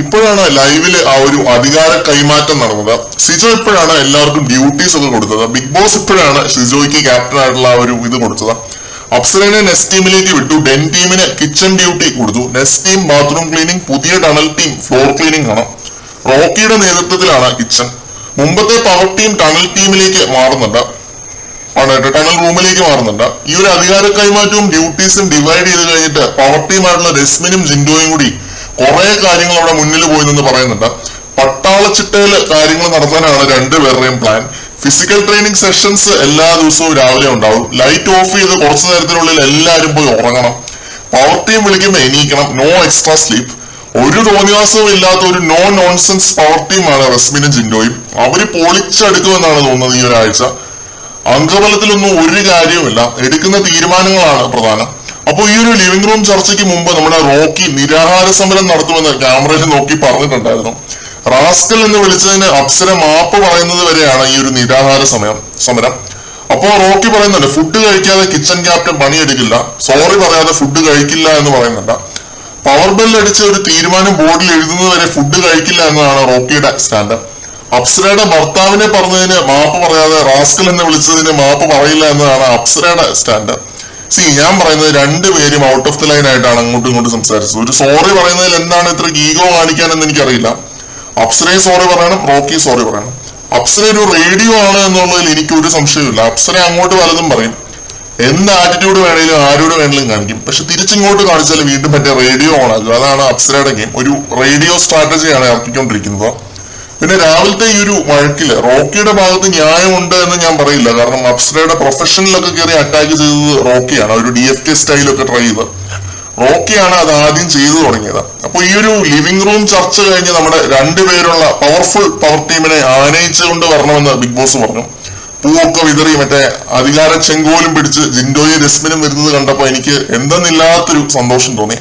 ഇപ്പോഴാണ് ലൈവില് ആ ഒരു അധികാര കൈമാറ്റം നടന്നത്. സിജോ ഇപ്പോഴാണ് എല്ലാവർക്കും ഡ്യൂട്ടീസ് ഒക്കെ കൊടുത്തത്. ബിഗ് ബോസ് ഇപ്പോഴാണ് സിജോയ്ക്ക് ക്യാപ്റ്റൻ ആയിട്ടുള്ള ആ ഒരു ഇത് കൊടുത്തത്. അപ്സരനെ നെക്സ്റ്റ് ടീമിലേക്ക് വിട്ടു. ഡെൻ ടീമിന് കിച്ചൺ ഡ്യൂട്ടി കൊടുത്തു. നെക്സ്റ്റ് ടീം ബാത്റൂം ക്ലീനിങ്, പുതിയ ടണൽ ടീം ഫ്ലോർ ക്ലീനിങ് ആണ്. റോക്കിയുടെ നേതൃത്വത്തിലാണ് കിച്ചൺ. മുമ്പത്തെ പവർ ടീം ടണൽ ടീമിലേക്ക് മാറുന്നുണ്ട്, ടണൽ റൂമിലേക്ക് മാറുന്നുണ്ട്. ഈ ഒരു അധികാര കൈമാറ്റവും ഡ്യൂട്ടീസും ഡിവൈഡ് ചെയ്ത് കഴിഞ്ഞിട്ട് പവർ ടീമായിട്ടുള്ള രശ്മിനും ജിൻഡോയും കൂടി കുറെ കാര്യങ്ങൾ അവിടെ മുന്നിൽ പോയി നിന്ന് പറയുന്നുണ്ട്. പട്ടാളച്ചിട്ടയില് കാര്യങ്ങൾ നടത്താനാണ് രണ്ടുപേരുടെയും പ്ലാൻ. ഫിസിക്കൽ ട്രെയിനിങ് സെഷൻസ് എല്ലാ ദിവസവും രാവിലെ ഉണ്ടാവും. ലൈറ്റ് ഓഫ് ചെയ്ത് കുറച്ചു നേരത്തിനുള്ളിൽ എല്ലാവരും പോയി ഉറങ്ങണം. പവർ ടീം വിളിക്കുമ്പോൾ എണീക്കണം. No extra sleep. ഒരു തോന്നിവാസവും ഇല്ലാത്ത ഒരു നോ നോൺസെൻസ് പവർ ടീമാണ് റസ്മിനും ജിൻഡോയും. അവര് പൊളിച്ചെടുക്കുമെന്നാണ് തോന്നുന്നത് ഈ ഒരാഴ്ച. അംഗബലത്തിലൊന്നും ഒരു കാര്യവുമില്ല, എടുക്കുന്ന തീരുമാനങ്ങളാണ് പ്രധാനം. അപ്പൊ ഈ ഒരു ലിവിംഗ് റൂം ചർച്ചയ്ക്ക് മുമ്പ് നമ്മുടെ റോക്കി നിരാഹാര സമരം നടത്തുമെന്ന് ക്യാമറയിൽ നോക്കി പറഞ്ഞിട്ടുണ്ടായിരുന്നു. റാസ്കൽ എന്ന് വിളിച്ചതിന് അപ്സര മാപ്പ് പറയുന്നത് വരെയാണ് ഈ ഒരു നിരാഹാര സമരം. അപ്പോ റോക്കി പറയുന്നുണ്ട്, ഫുഡ് കഴിക്കാതെ കിച്ചൺ ക്യാപ്റ്റൻ പണിയെടുക്കില്ല, സോറി പറയാതെ ഫുഡ് കഴിക്കില്ല എന്ന് പറയുന്നുണ്ട്. പവർ ബെല്ലടിച്ച് ഒരു തീരുമാനം ബോർഡിൽ എഴുതുന്നത് വരെ ഫുഡ് കഴിക്കില്ല എന്നതാണ് റോക്കിയുടെ സ്റ്റാൻഡ്. അപ്സരയുടെ ഭർത്താവിനെ പറഞ്ഞതിന് മാപ്പ് പറയാതെ റാസ്കൽ എന്ന് വിളിച്ചതിന് മാപ്പ് പറയില്ല എന്നതാണ് അപ്സരയുടെ സ്റ്റാൻഡ്. ഞാൻ പറയുന്നത് രണ്ടുപേരും ഔട്ട് ഓഫ് ദി ലൈൻ ആയിട്ടാണ് അങ്ങോട്ടും ഇങ്ങോട്ടും സംസാരിച്ചത്. ഒരു സോറി പറയുന്നതിൽ എന്താണ് ഇത്ര ഈഗോ കാണിക്കാനെന്ന് എനിക്കറിയില്ല. അപ്സരയും സോറി പറയണം, റോക്കി സോറി പറയണം. അപ്സര ഒരു റേഡിയോ ആണ് എന്നുള്ളതിൽ എനിക്കൊരു സംശയമില്ല. അപ്സര അങ്ങോട്ട് പലതും പറയും, എന്ത് ആറ്റിറ്റ്യൂഡ് വേണേലും ആരോട് വേണേലും കാണിക്കും. പക്ഷെ തിരിച്ചിങ്ങോട്ട് കാണിച്ചാൽ വീണ്ടും മറ്റേ റേഡിയോ ഓൺ ആകും. അതാണ് അപ്സരയുടെ ഗെയിം. ഒരു റേഡിയോ സ്ട്രാറ്റജിയാണ് ഇറക്കിക്കൊണ്ടിരിക്കുന്നത്. പിന്നെ രാവിലത്തെ ഈ ഒരു വഴക്കില് റോക്കിയുടെ ഭാഗത്ത് ന്യായമുണ്ട് എന്ന് ഞാൻ പറയില്ല. കാരണം അപ്സരയുടെ പ്രൊഫഷനിലൊക്കെ കയറി അറ്റാക്ക് ചെയ്തത് റോക്കിയാണ്. ഒരു DFK സ്റ്റൈലൊക്കെ ട്രൈ ചെയ്ത് റോക്കിയാണ് അത് ആദ്യം ചെയ്തു തുടങ്ങിയത്. അപ്പൊ ഈ ഒരു ലിവിംഗ് റൂം ചർച്ച കഴിഞ്ഞ് നമ്മുടെ രണ്ടുപേരുള്ള പവർഫുൾ പവർ ടീമിനെ ആനയിച്ചുകൊണ്ട് വരണമെന്ന് ബിഗ് ബോസ് പറഞ്ഞു. പൂവൊക്കെ വിതറി മറ്റേ അധികാര ചെങ്കോലും പിടിച്ച് ജിൻഡോയും രശ്മിനും വരുന്നത് കണ്ടപ്പോ എനിക്ക് എന്തെന്നില്ലാത്തൊരു സന്തോഷം തോന്നി.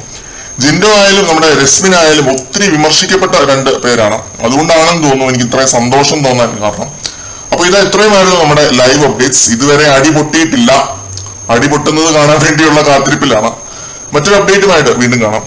ജിൻഡോ ആയാലും നമ്മുടെ രശ്മിനായാലും ഒത്തിരി വിമർശിക്കപ്പെട്ട രണ്ട് പേരാണ്. അതുകൊണ്ടാണെന്ന് തോന്നുന്നു എനിക്ക് ഇത്രയും സന്തോഷം തോന്നാൻ കാരണം. അപ്പൊ ഇത് ഇത്രയുമായിരുന്നു നമ്മുടെ ലൈവ് അപ്ഡേറ്റ്സ്. ഇതുവരെ അടി പൊട്ടിയിട്ടില്ല. അടി പൊട്ടുന്നത് കാണാൻ വേണ്ടിയുള്ള കാത്തിരിപ്പിലാണ്. മറ്റൊരു അപ്ഡേറ്റുമായിട്ട് വീണ്ടും കാണാം.